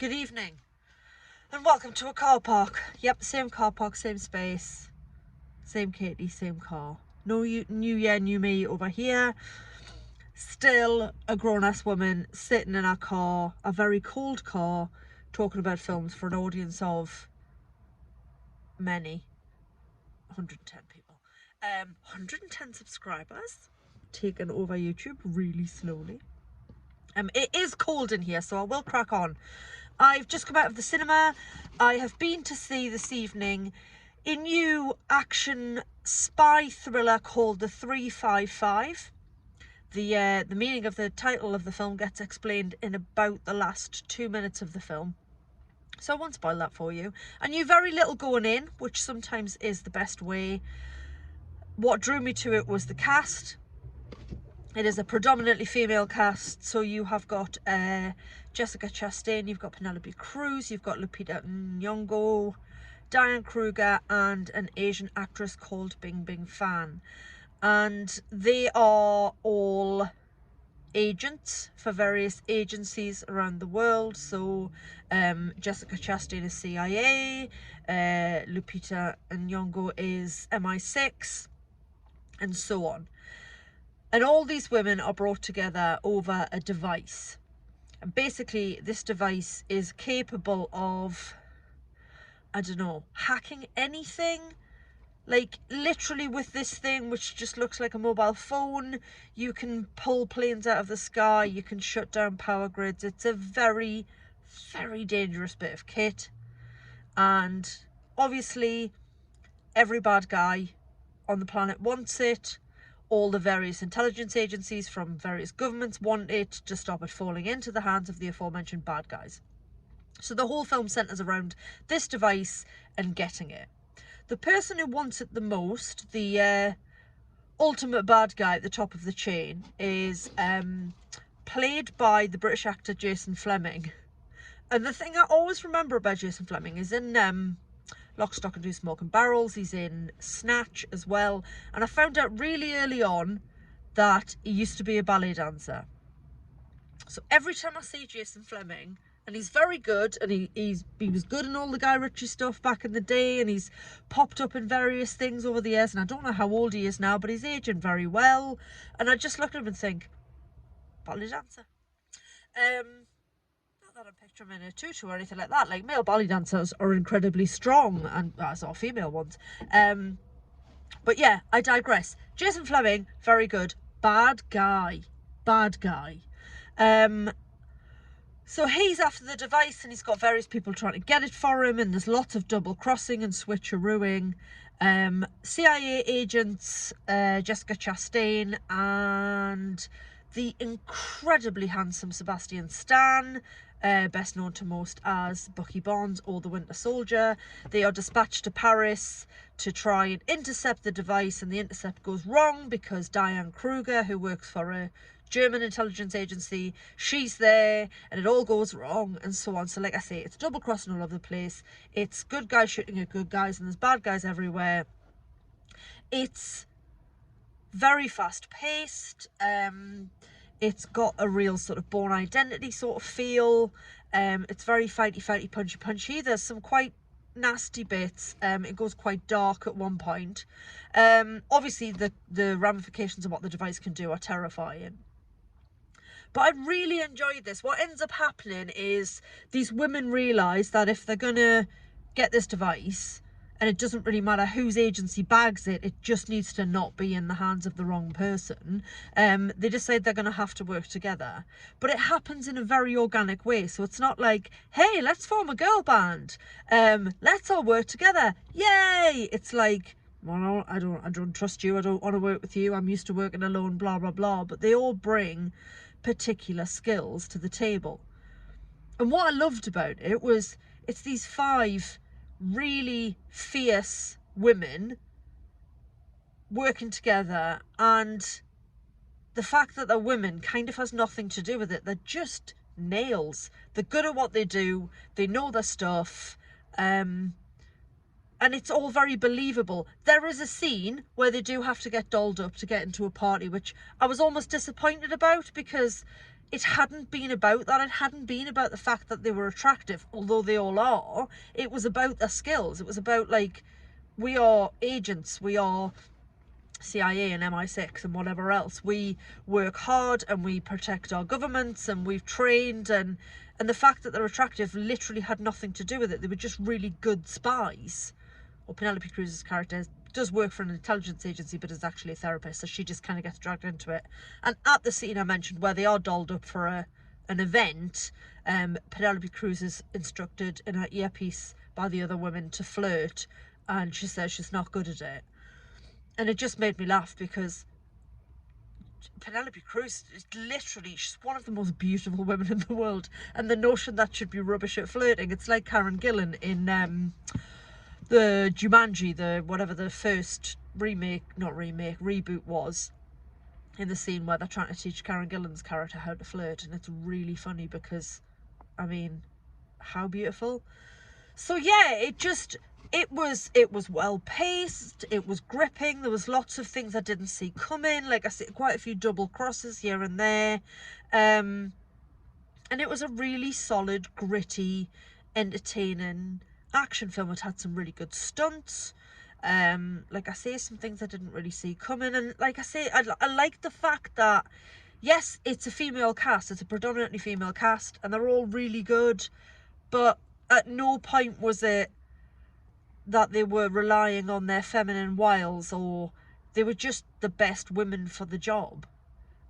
Good evening and welcome to a car park. Yep, same car park, same space, same Katie, same car. No new year, new me over here. Still a grown-ass woman sitting in our car, a very cold car, talking about films for an audience of many, 110 people. 110 subscribers, taken over YouTube really slowly. It is cold in here, so I will crack on. I've just come out of the cinema. I have been to see this evening a new action spy thriller called The 355. The meaning of the title of the film gets explained in about the last 2 minutes of the film, so I won't spoil that for you. I knew very little going in, which sometimes is the best way. What drew me to it was the cast. It is a predominantly female cast, so you have got Jessica Chastain, you've got Penelope Cruz, you've got Lupita Nyong'o, Diane Kruger, and an Asian actress called Bingbing Fan. And they are all agents for various agencies around the world. So Jessica Chastain is CIA, Lupita Nyong'o is MI6, and so on. And all these women are brought together over a device. And basically, this device is capable of, I don't know, hacking anything. Like, literally with this thing, which just looks like a mobile phone, you can pull planes out of the sky, you can shut down power grids. It's a very, very dangerous bit of kit. And obviously, every bad guy on the planet wants it. All the various intelligence agencies from various governments want it to stop it falling into the hands of the aforementioned bad guys. So the whole film centers around this device and getting it. The person who wants it the most, the ultimate bad guy at the top of the chain, is played by the British actor Jason Flemyng. And the thing I always remember about Jason Flemyng is in Lock, Stock and Two Smoking Barrels. He's in Snatch as well. And I found out really early on that he used to be a ballet dancer. So every time I see Jason Flemyng, and he's very good, and he was good in all the Guy Ritchie stuff back in the day, and he's popped up in various things over the years, and I don't know how old he is now, but he's aging very well. And I just look at him and think, ballet dancer. Not that I'm picturing him in a tutu or anything like that. Like, male ballet dancers are incredibly strong, and as are female ones. But yeah, I digress. Jason Flemyng, very good. Bad guy. So he's after the device, and he's got various people trying to get it for him, and there's lots of double crossing and switcherooing. CIA agents, Jessica Chastain, and the incredibly handsome Sebastian Stan, best known to most as Bucky Barnes or the Winter Soldier. They are dispatched to Paris to try and intercept the device, and the intercept goes wrong because Diane Kruger, who works for a German intelligence agency, she's there, and it all goes wrong, and so on. So like I say, it's double crossing all over the place. It's good guys shooting at good guys, and there's bad guys everywhere. It's very fast paced. It's got a real sort of Bourne Identity sort of feel. It's very fighty, punchy. There's some quite nasty bits. It goes quite dark at one point. Obviously the ramifications of what the device can do are terrifying. But I really enjoyed this. What ends up happening is these women realise that if they're going to get this device, and it doesn't really matter whose agency bags it, it just needs to not be in the hands of the wrong person. They decide they're going to have to work together. But it happens in a very organic way. So it's not like, hey, let's form a girl band. Let's all work together. Yay! It's like, well, I don't trust you. I don't want to work with you. I'm used to working alone, blah, blah, blah. But they all bring particular skills to the table. And what I loved about it was it's these 5 really fierce women working together, and the fact that they're women kind of has nothing to do with it. They're just nails. They're good at what they do. They know their stuff. And it's all very believable. There is a scene where they do have to get dolled up to get into a party, which I was almost disappointed about, because it hadn't been about that. It hadn't been about the fact that they were attractive, although they all are. It was about their skills. It was about, like, we are agents, we are CIA and MI6 and whatever else. We work hard and we protect our governments and we've trained, and the fact that they're attractive literally had nothing to do with it. They were just really good spies. Well, Penelope Cruz's character does work for an intelligence agency but is actually a therapist, so she just kind of gets dragged into it. And at the scene I mentioned where they are dolled up for an event, Penelope Cruz is instructed in her earpiece by the other women to flirt, and she says she's not good at it. And it just made me laugh because Penelope Cruz is literally, she's one of the most beautiful women in the world. And the notion that should be rubbish at flirting, it's like Karen Gillan in the Jumanji, whatever the first reboot was, in the scene where they're trying to teach Karen Gillan's character how to flirt. And it's really funny because, I mean, how beautiful. So yeah, it was well paced, it was gripping, there was lots of things I didn't see coming, like I said, quite a few double crosses here and there, and it was a really solid, gritty, entertaining action film. It had some really good stunts, like I say, some things I didn't really see coming, and like I say, I like the fact that, yes, it's a female cast, it's a predominantly female cast, and they're all really good, but at no point was it that they were relying on their feminine wiles, or they were just the best women for the job.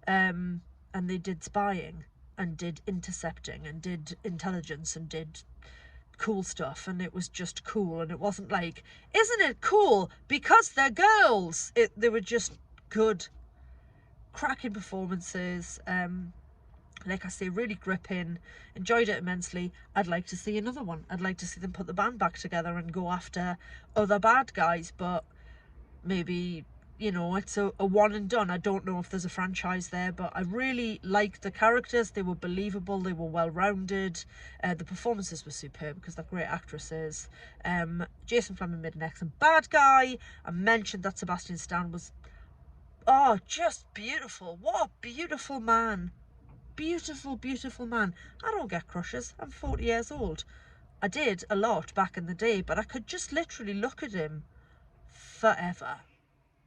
And they did spying and did intercepting and did intelligence and did cool stuff, and it was just cool. And it wasn't like, isn't it cool because they're girls? They were just good, cracking performances. Like I say, really gripping, enjoyed it immensely. I'd like to see another one. I'd like to see them put the band back together and go after other bad guys, but maybe, you know, it's a one and done. I don't know if there's a franchise there, but I really liked the characters. They were believable, they were well-rounded, the performances were superb because they're great actresses. Jason Flemyng made an excellent bad guy. I mentioned that Sebastian Stan was, oh, just beautiful. What a beautiful man. Beautiful, beautiful man. I don't get crushes. I'm 40 years old. I did a lot back in the day, but I could just literally look at him forever.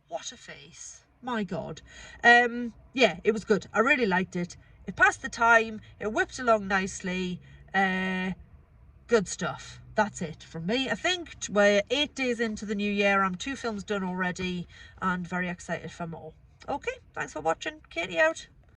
What a face. My God. Yeah, it was good. I really liked it. It passed the time. It whipped along nicely. Good stuff. That's it from me. I think we're 8 days into the new year. I'm 2 films done already and very excited for more. Okay, thanks for watching. Katie out.